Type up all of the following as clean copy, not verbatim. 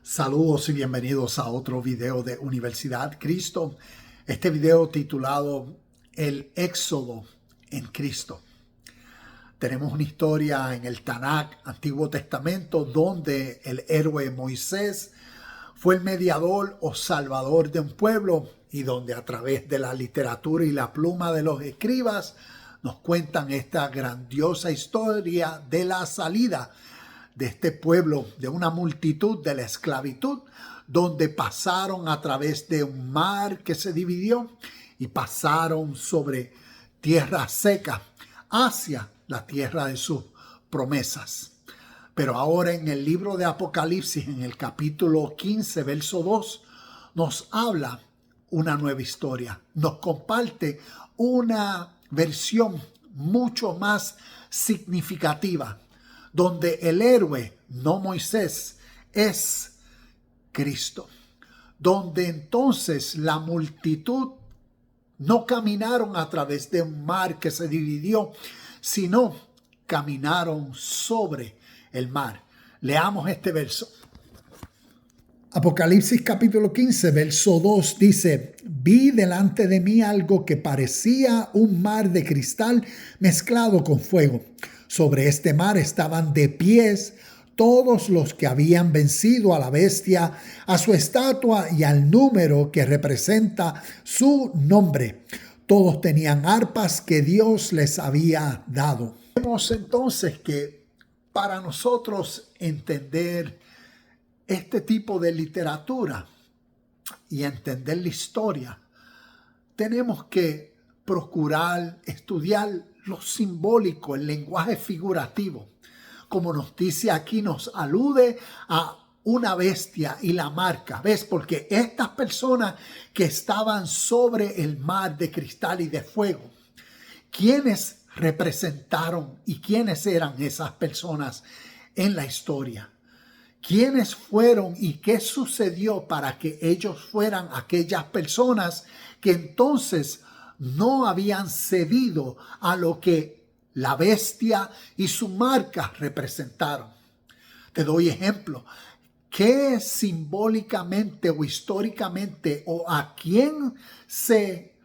Saludos y bienvenidos a otro video de Universidad Cristo. Este video titulado El Éxodo en Cristo. Tenemos una historia en el Tanakh, Antiguo Testamento, donde el héroe Moisés fue el mediador o salvador de un pueblo y donde a través de la literatura y la pluma de los escribas nos cuentan esta grandiosa historia de la salida de este pueblo, de una multitud de la esclavitud, donde pasaron a través de un mar que se dividió y pasaron sobre tierra seca hacia la tierra de sus promesas. Pero ahora en el libro de Apocalipsis, en el capítulo 15, verso 2, nos habla una nueva historia. Nos comparte una versión mucho más significativa, donde el héroe, no Moisés, es Cristo. Donde entonces la multitud no caminaron a través de un mar que se dividió, sino caminaron sobre el mar. Leamos este verso. Apocalipsis capítulo 15, verso 2 dice: vi delante de mí algo que parecía un mar de cristal mezclado con fuego. Sobre este mar estaban de pies todos los que habían vencido a la bestia, a su estatua y al número que representa su nombre. Todos tenían arpas que Dios les había dado. Vemos entonces que para nosotros entender este tipo de literatura y entender la historia, tenemos que procurar estudiar lo simbólico, el lenguaje figurativo. Como nos dice aquí, nos alude a una bestia y la marca. ¿Ves? Porque estas personas que estaban sobre el mar de cristal y de fuego, ¿quiénes representaron y quiénes eran esas personas en la historia? ¿Quiénes fueron y qué sucedió para que ellos fueran aquellas personas que entonces no habían cedido a lo que la bestia y su marca representaron? Te doy ejemplo. ¿Qué simbólicamente o históricamente o a quién se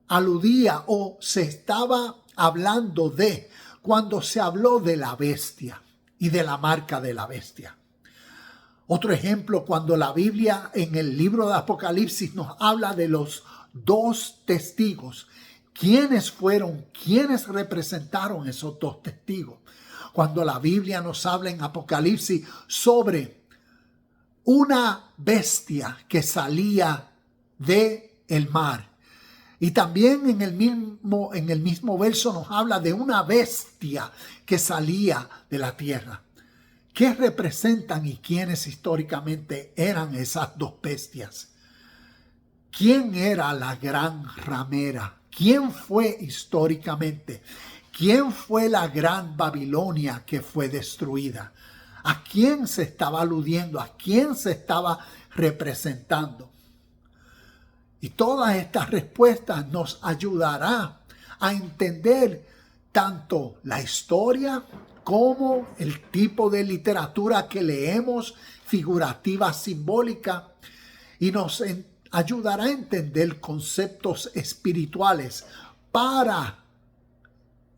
aludía o se estaba hablando de cuando se habló de la bestia y de la marca de la bestia? Otro ejemplo, cuando la Biblia en el libro de Apocalipsis nos habla de los dos testigos. ¿Quiénes fueron? ¿Quiénes representaron esos dos testigos? Cuando la Biblia nos habla en Apocalipsis sobre una bestia que salía del mar. Y también en el mismo verso nos habla de una bestia que salía de la tierra. ¿Qué representan y quiénes históricamente eran esas dos bestias? ¿Quién era la gran ramera? ¿Quién fue históricamente? ¿Quién fue la gran Babilonia que fue destruida? ¿A quién se estaba aludiendo? ¿A quién se estaba representando? Y todas estas respuestas nos ayudará a entender tanto la historia como el tipo de literatura que leemos, figurativa, simbólica, y nos ayudará a entender conceptos espirituales para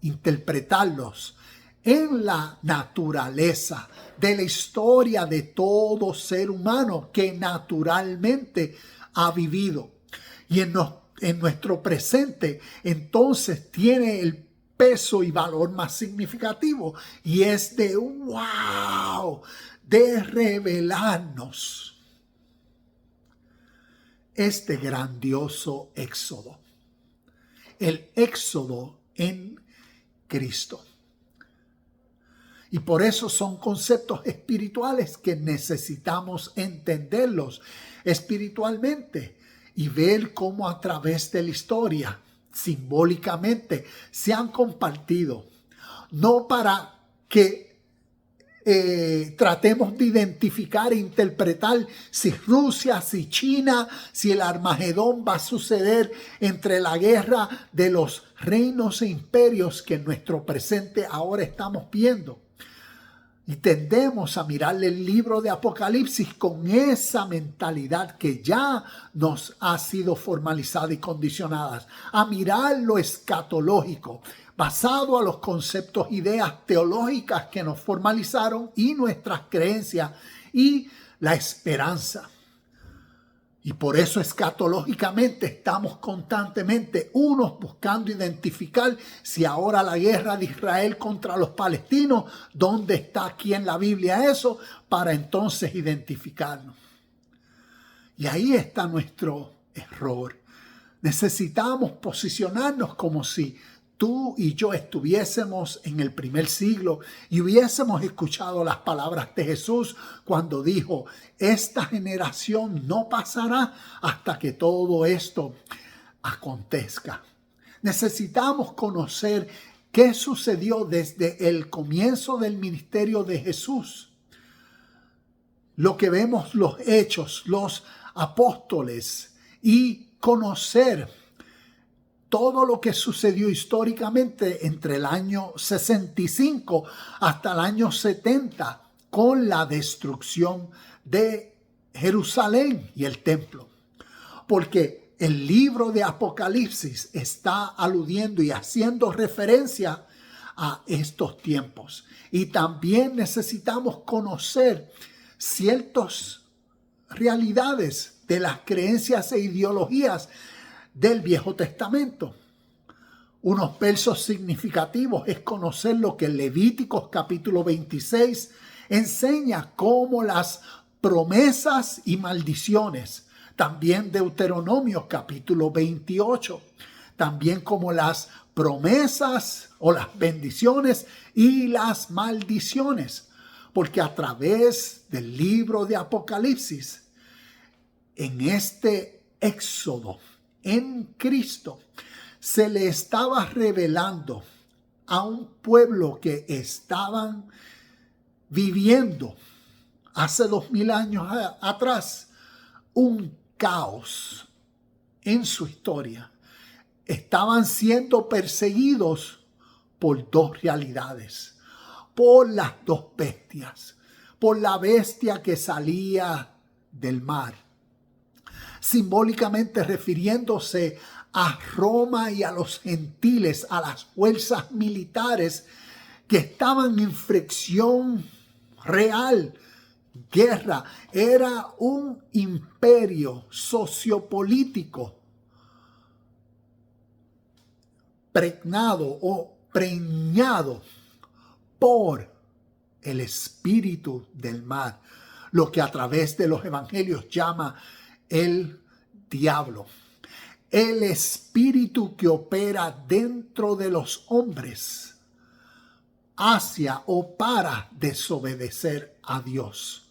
interpretarlos en la naturaleza de la historia de todo ser humano que naturalmente ha vivido. Y en nuestro presente entonces tiene el peso y valor más significativo, y es de revelarnos este grandioso éxodo, el éxodo en Cristo. Y por eso son conceptos espirituales que necesitamos entenderlos espiritualmente y ver cómo a través de la historia simbólicamente se han compartido, no para que tratemos de identificar e interpretar si Rusia, si China, si el Armagedón va a suceder entre la guerra de los reinos e imperios que en nuestro presente ahora estamos viendo. Y tendemos a mirarle el libro de Apocalipsis con esa mentalidad que ya nos ha sido formalizada y condicionada, a mirar lo escatológico, basado a los conceptos, ideas teológicas que nos formalizaron y nuestras creencias y la esperanza. Y por eso escatológicamente estamos constantemente unos buscando identificar si ahora la guerra de Israel contra los palestinos, ¿dónde está aquí en la Biblia eso? Para entonces identificarnos. Y ahí está nuestro error. Necesitamos posicionarnos como si tú y yo estuviésemos en el primer siglo y hubiésemos escuchado las palabras de Jesús cuando dijo: esta generación no pasará hasta que todo esto acontezca. Necesitamos conocer qué sucedió desde el comienzo del ministerio de Jesús. Lo que vemos, los hechos, los apóstoles, y conocer todo lo que sucedió históricamente entre el año 65 hasta el año 70 con la destrucción de Jerusalén y el templo. Porque el libro de Apocalipsis está aludiendo y haciendo referencia a estos tiempos. Y también necesitamos conocer ciertas realidades de las creencias e ideologías del Viejo Testamento. Unos versos significativos es conocer lo que Levíticos capítulo 26 enseña como las promesas y maldiciones. También Deuteronomio capítulo 28. También como las promesas o las bendiciones y las maldiciones. Porque a través del libro de Apocalipsis, en este éxodo, en Cristo, se le estaba revelando a un pueblo que estaban viviendo hace 2000 años atrás un caos en su historia. Estaban siendo perseguidos por dos realidades, por las dos bestias, por la bestia que salía del mar, simbólicamente refiriéndose a Roma y a los gentiles, a las fuerzas militares que estaban en fricción real, guerra. Era un imperio sociopolítico pregnado o preñado por el espíritu del mal, lo que a través de los evangelios llama el diablo, el espíritu que opera dentro de los hombres hacia o para desobedecer a Dios.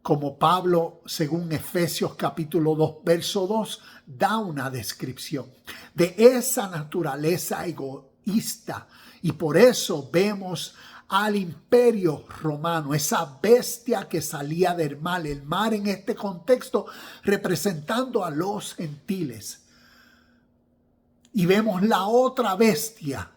Como Pablo, según Efesios capítulo 2, verso 2, da una descripción de esa naturaleza egoísta. Y por eso vemos al imperio romano, esa bestia que salía del mar, el mar en este contexto representando a los gentiles. Y vemos la otra bestia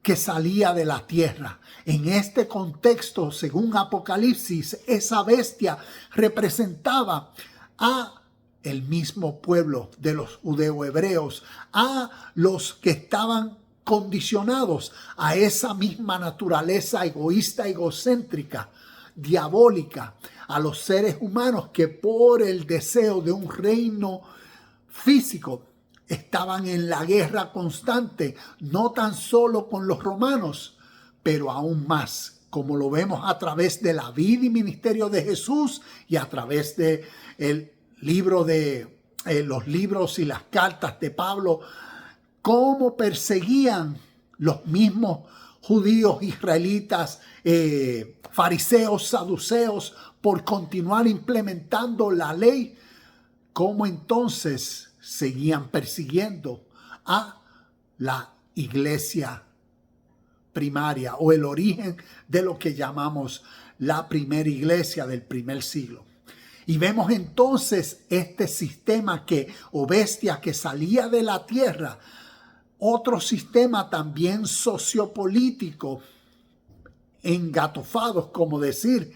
que salía de la tierra. En este contexto, según Apocalipsis, esa bestia representaba a el mismo pueblo de los judeo-hebreos, a los que estaban condicionados a esa misma naturaleza egoísta, egocéntrica, diabólica, a los seres humanos que por el deseo de un reino físico estaban en la guerra constante, no tan solo con los romanos, pero aún más, como lo vemos a través de la vida y ministerio de Jesús y a través de el libro de los libros y las cartas de Pablo, cómo perseguían los mismos judíos, israelitas, fariseos, saduceos, por continuar implementando la ley, cómo entonces seguían persiguiendo a la iglesia primaria o el origen de lo que llamamos la primera iglesia del primer siglo. Y vemos entonces este sistema o bestia que salía de la tierra, otro sistema también sociopolítico engatufados, como decir,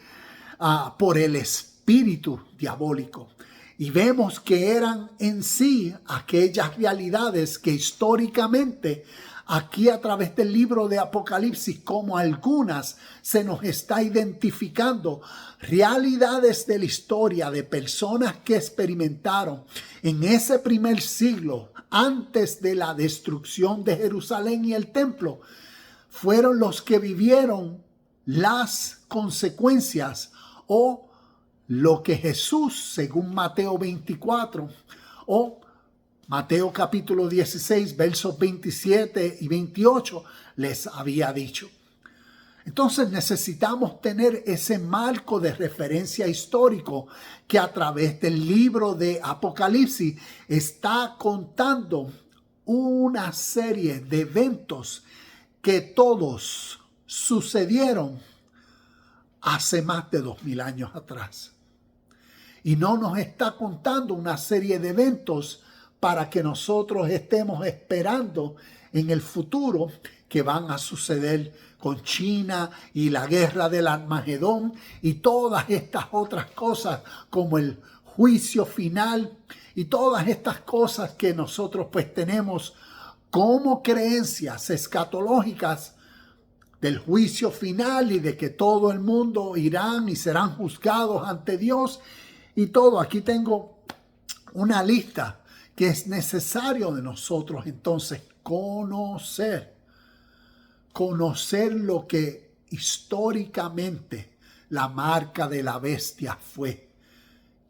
por el espíritu diabólico. Y vemos que eran en sí aquellas realidades que históricamente, aquí a través del libro de Apocalipsis, como algunas, se nos está identificando realidades de la historia de personas que experimentaron en ese primer siglo, antes de la destrucción de Jerusalén y el templo, fueron los que vivieron las consecuencias o lo que Jesús, según Mateo 24 o Mateo capítulo 16, versos 27 y 28, les había dicho. Entonces necesitamos tener ese marco de referencia histórico que a través del libro de Apocalipsis está contando una serie de eventos que todos sucedieron hace más de 2000 años atrás. Y no nos está contando una serie de eventos para que nosotros estemos esperando en el futuro que van a suceder con China y la guerra del Armagedón y todas estas otras cosas como el juicio final y todas estas cosas que nosotros pues tenemos como creencias escatológicas del juicio final y de que todo el mundo irán y serán juzgados ante Dios y todo. Aquí tengo una lista que es necesario de nosotros entonces conocer lo que históricamente la marca de la bestia fue.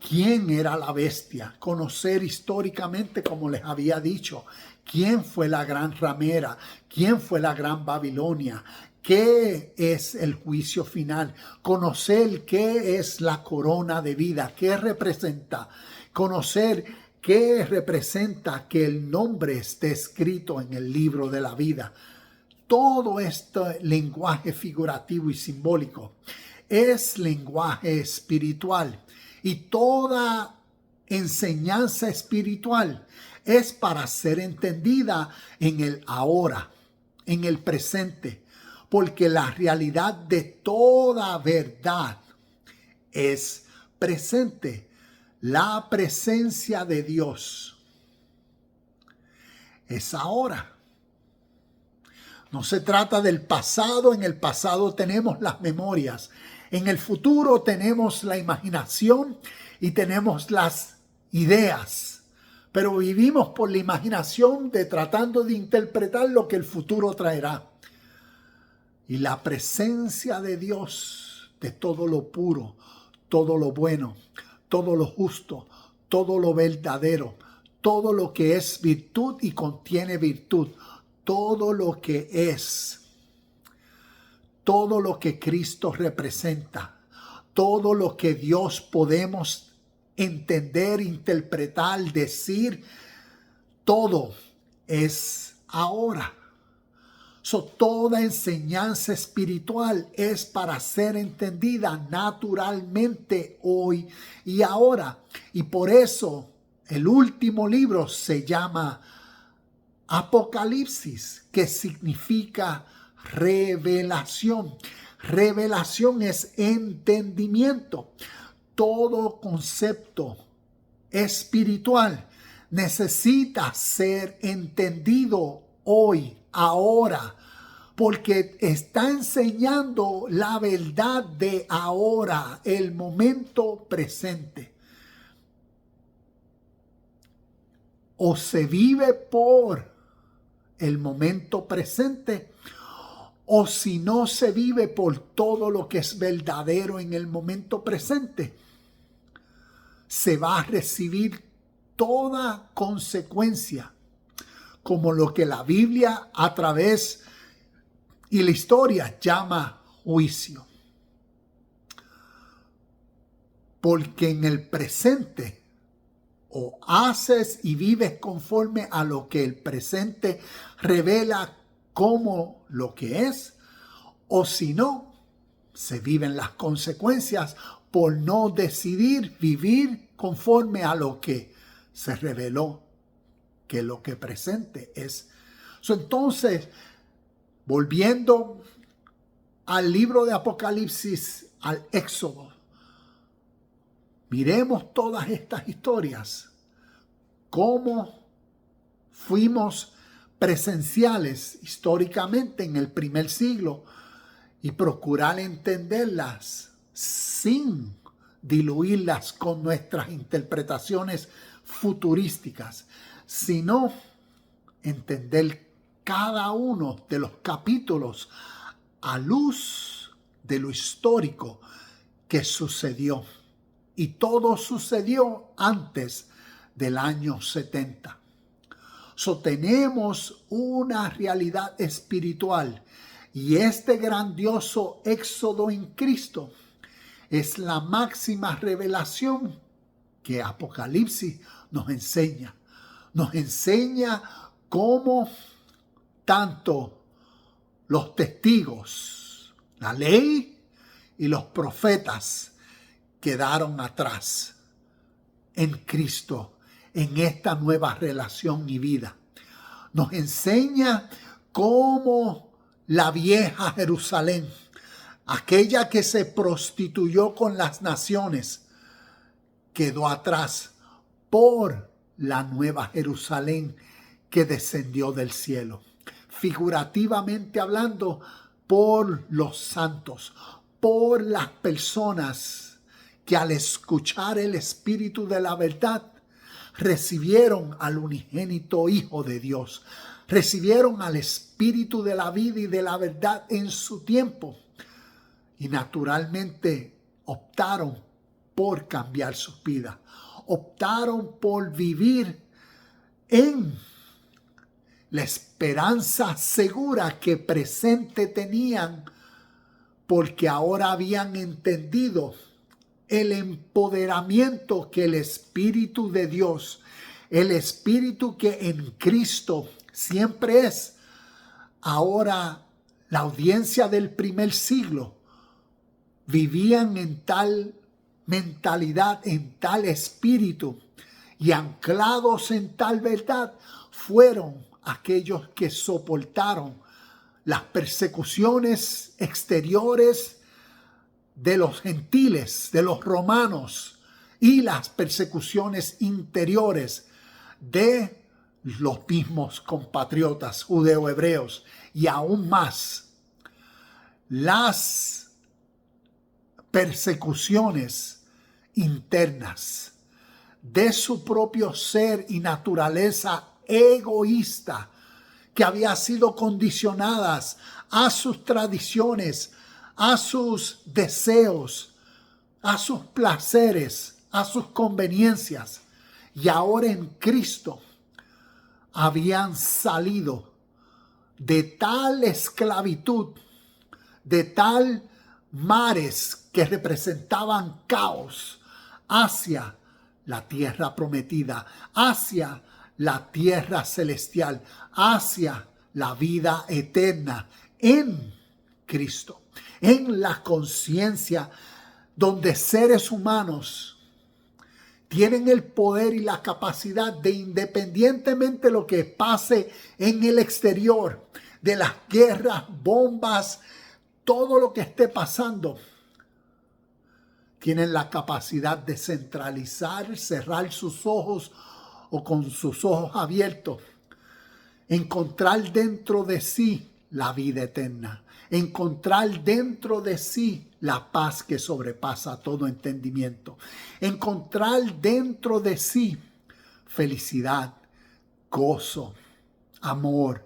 ¿Quién era la bestia? Conocer históricamente, como les había dicho, quién fue la gran ramera, quién fue la gran Babilonia, qué es el juicio final, conocer qué es la corona de vida, qué representa, conocer qué representa que el nombre esté escrito en el libro de la vida. Todo este lenguaje figurativo y simbólico es lenguaje espiritual y toda enseñanza espiritual es para ser entendida en el ahora, en el presente, porque la realidad de toda verdad es presente. La presencia de Dios es ahora. No se trata del pasado. En el pasado tenemos las memorias. En el futuro tenemos la imaginación y tenemos las ideas. Pero vivimos por la imaginación tratando de interpretar lo que el futuro traerá. Y la presencia de Dios, de todo lo puro, todo lo bueno, todo lo justo, todo lo verdadero, todo lo que es virtud y contiene virtud, todo lo que es, todo lo que Cristo representa, todo lo que Dios podemos entender, interpretar, decir, todo es ahora. Toda enseñanza espiritual es para ser entendida naturalmente hoy y ahora. Y por eso el último libro se llama Apocalipsis, que significa revelación. Revelación es entendimiento. Todo concepto espiritual necesita ser entendido hoy, ahora, porque está enseñando la verdad de ahora, el momento presente. O se vive por el momento presente, o si no se vive por todo lo que es verdadero en el momento presente, se va a recibir toda consecuencia, como lo que la Biblia a través y la historia llama juicio. Porque en el presente o haces y vives conforme a lo que el presente revela como lo que es, o si no, se viven las consecuencias por no decidir vivir conforme a lo que se reveló que lo que presente es. Entonces, volviendo al libro de Apocalipsis, al Éxodo, miremos todas estas historias, cómo fuimos presenciales históricamente en el primer siglo y procurar entenderlas sin diluirlas con nuestras interpretaciones futurísticas, sino entender cada uno de los capítulos a luz de lo histórico que sucedió. Y todo sucedió antes del año 70. Tenemos una realidad espiritual y este grandioso éxodo en Cristo es la máxima revelación que Apocalipsis nos enseña. Nos enseña cómo tanto los testigos, la ley y los profetas quedaron atrás en Cristo, en esta nueva relación y vida. Nos enseña cómo la vieja Jerusalén, aquella que se prostituyó con las naciones, quedó atrás por la nueva Jerusalén que descendió del cielo. Figurativamente hablando, por los santos, por las personas que al escuchar el Espíritu de la verdad recibieron al unigénito Hijo de Dios, recibieron al Espíritu de la vida y de la verdad en su tiempo y naturalmente optaron por cambiar sus vidas, optaron por vivir en la esperanza segura que presente tenían, porque ahora habían entendido el empoderamiento que el Espíritu de Dios, el Espíritu que en Cristo siempre es. Ahora la audiencia del primer siglo vivían en tal mentalidad, en tal espíritu, y anclados en tal verdad fueron aquellos que soportaron las persecuciones exteriores de los gentiles, de los romanos, y las persecuciones interiores de los mismos compatriotas judeo-hebreos, y aún más las persecuciones internas de su propio ser y naturaleza egoísta, que había sido condicionadas a sus tradiciones, a sus deseos, a sus placeres, a sus conveniencias. Y ahora en Cristo habían salido de tal esclavitud, de tal mares que representaban caos, hacia la tierra prometida, hacia la tierra celestial, hacia la vida eterna en Cristo, en la conciencia donde seres humanos tienen el poder y la capacidad de, independientemente de lo que pase en el exterior, de las guerras, bombas, todo lo que esté pasando, tienen la capacidad de centralizar, cerrar sus ojos o con sus ojos abiertos, encontrar dentro de sí la vida eterna, encontrar dentro de sí la paz que sobrepasa todo entendimiento, encontrar dentro de sí felicidad, gozo, amor,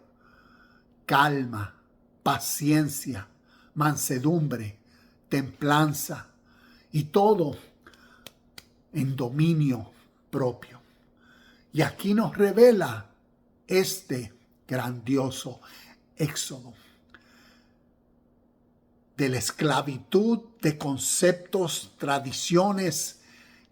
calma, paciencia, mansedumbre, templanza, y todo en dominio propio. Y aquí nos revela este grandioso éxodo de la esclavitud de conceptos, tradiciones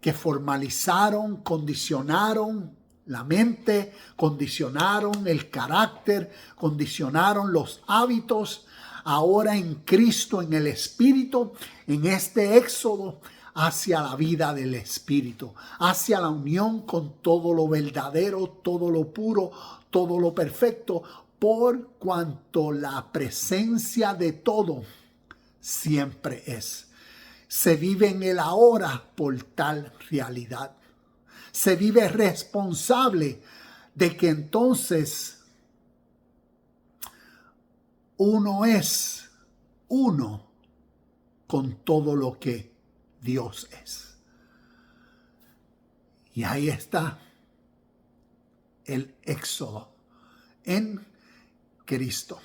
que formalizaron, condicionaron la mente, condicionaron el carácter, condicionaron los hábitos. Ahora en Cristo, en el Espíritu, en este éxodo hacia la vida del Espíritu, hacia la unión con todo lo verdadero, todo lo puro, todo lo perfecto, por cuanto la presencia de todo siempre es. Se vive en el ahora por tal realidad. Se vive responsable de que entonces uno es uno con todo lo que Dios es. Y ahí está el éxodo en Cristo.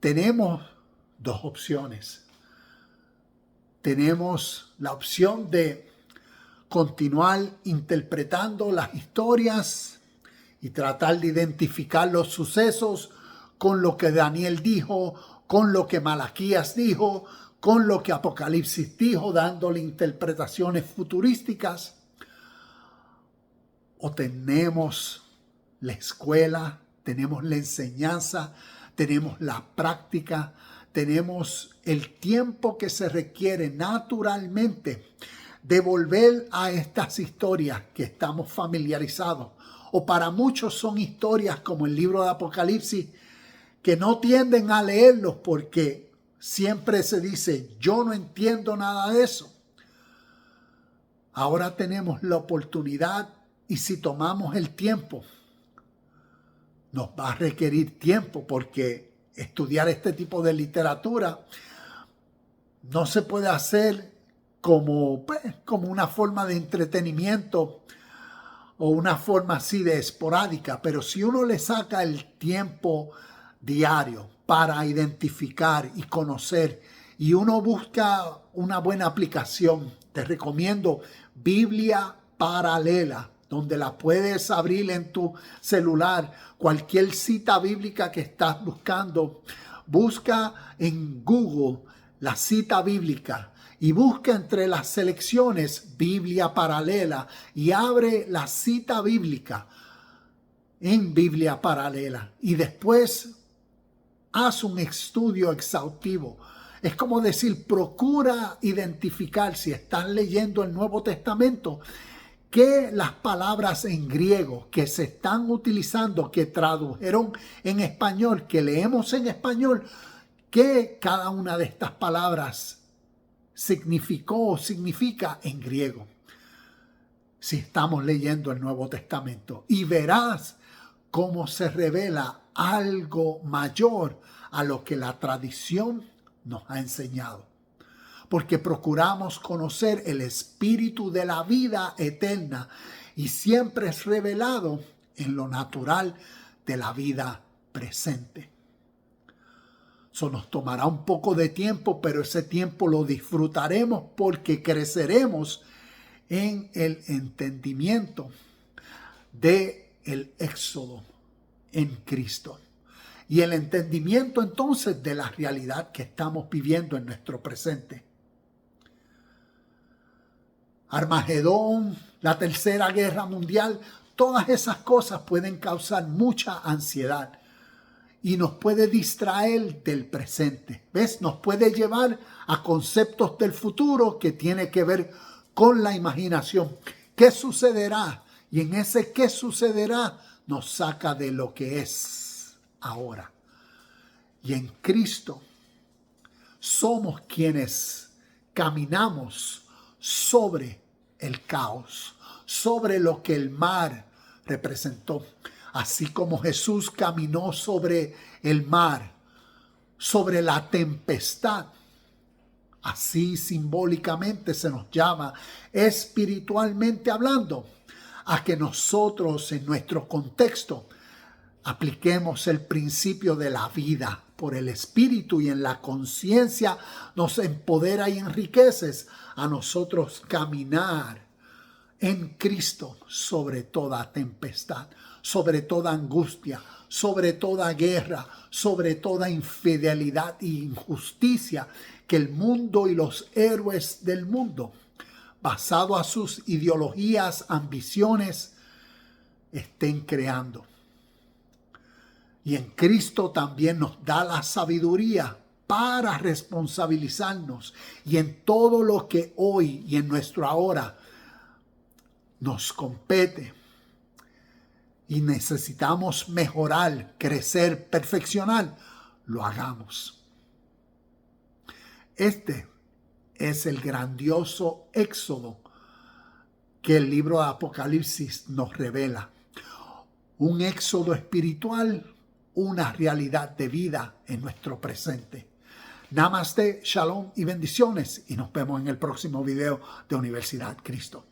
Tenemos dos opciones. Tenemos la opción de continuar interpretando las historias y tratar de identificar los sucesos con lo que Daniel dijo, con lo que Malaquías dijo, con lo que Apocalipsis dijo, dándole interpretaciones futurísticas. O tenemos la escuela, tenemos la enseñanza, tenemos la práctica, tenemos el tiempo que se requiere naturalmente de volver a estas historias que estamos familiarizados. O para muchos son historias como el libro de Apocalipsis que no tienden a leerlos porque siempre se dice, yo no entiendo nada de eso. Ahora tenemos la oportunidad y si tomamos el tiempo, nos va a requerir tiempo porque estudiar este tipo de literatura no se puede hacer como una forma de entretenimiento o una forma así de esporádica, pero si uno le saca el tiempo diario para identificar y conocer y uno busca una buena aplicación, te recomiendo Biblia Paralela, donde la puedes abrir en tu celular. Cualquier cita bíblica que estás buscando, busca en Google la cita bíblica y busca entre las selecciones Biblia Paralela y abre la cita bíblica en Biblia Paralela y después haz un estudio exhaustivo. Es como decir, procura identificar si estás leyendo el Nuevo Testamento que las palabras en griego que se están utilizando, que tradujeron en español, que leemos en español, que cada una de estas palabras significó o significa en griego. Si estamos leyendo el Nuevo Testamento y verás cómo se revela algo mayor a lo que la tradición nos ha enseñado. Porque procuramos conocer el espíritu de la vida eterna y siempre es revelado en lo natural de la vida presente. Eso nos tomará un poco de tiempo, pero ese tiempo lo disfrutaremos porque creceremos en el entendimiento del éxodo en Cristo. Y el entendimiento entonces de la realidad que estamos viviendo en nuestro presente. Armagedón, la Tercera Guerra Mundial, todas esas cosas pueden causar mucha ansiedad y nos puede distraer del presente. ¿Ves? Nos puede llevar a conceptos del futuro que tiene que ver con la imaginación. ¿Qué sucederá? Y en ese qué sucederá nos saca de lo que es ahora. Y en Cristo somos quienes caminamos sobre el caos, sobre lo que el mar representó. Así como Jesús caminó sobre el mar, sobre la tempestad, así simbólicamente se nos llama, espiritualmente hablando, a que nosotros en nuestro contexto apliquemos el principio de la vida por el Espíritu y en la conciencia nos empodera y enriqueces a nosotros caminar en Cristo sobre toda tempestad, sobre toda angustia, sobre toda guerra, sobre toda infidelidad e injusticia que el mundo y los héroes del mundo, basado a sus ideologías, ambiciones, estén creando. Y en Cristo también nos da la sabiduría para responsabilizarnos y en todo lo que hoy y en nuestro ahora nos compete. Y necesitamos mejorar, crecer, perfeccionar. lo hagamos. Este es el grandioso éxodo que el libro de Apocalipsis nos revela. Un éxodo espiritual, una realidad de vida en nuestro presente. Namaste, shalom y bendiciones. Y nos vemos en el próximo video de Universidad Cristo.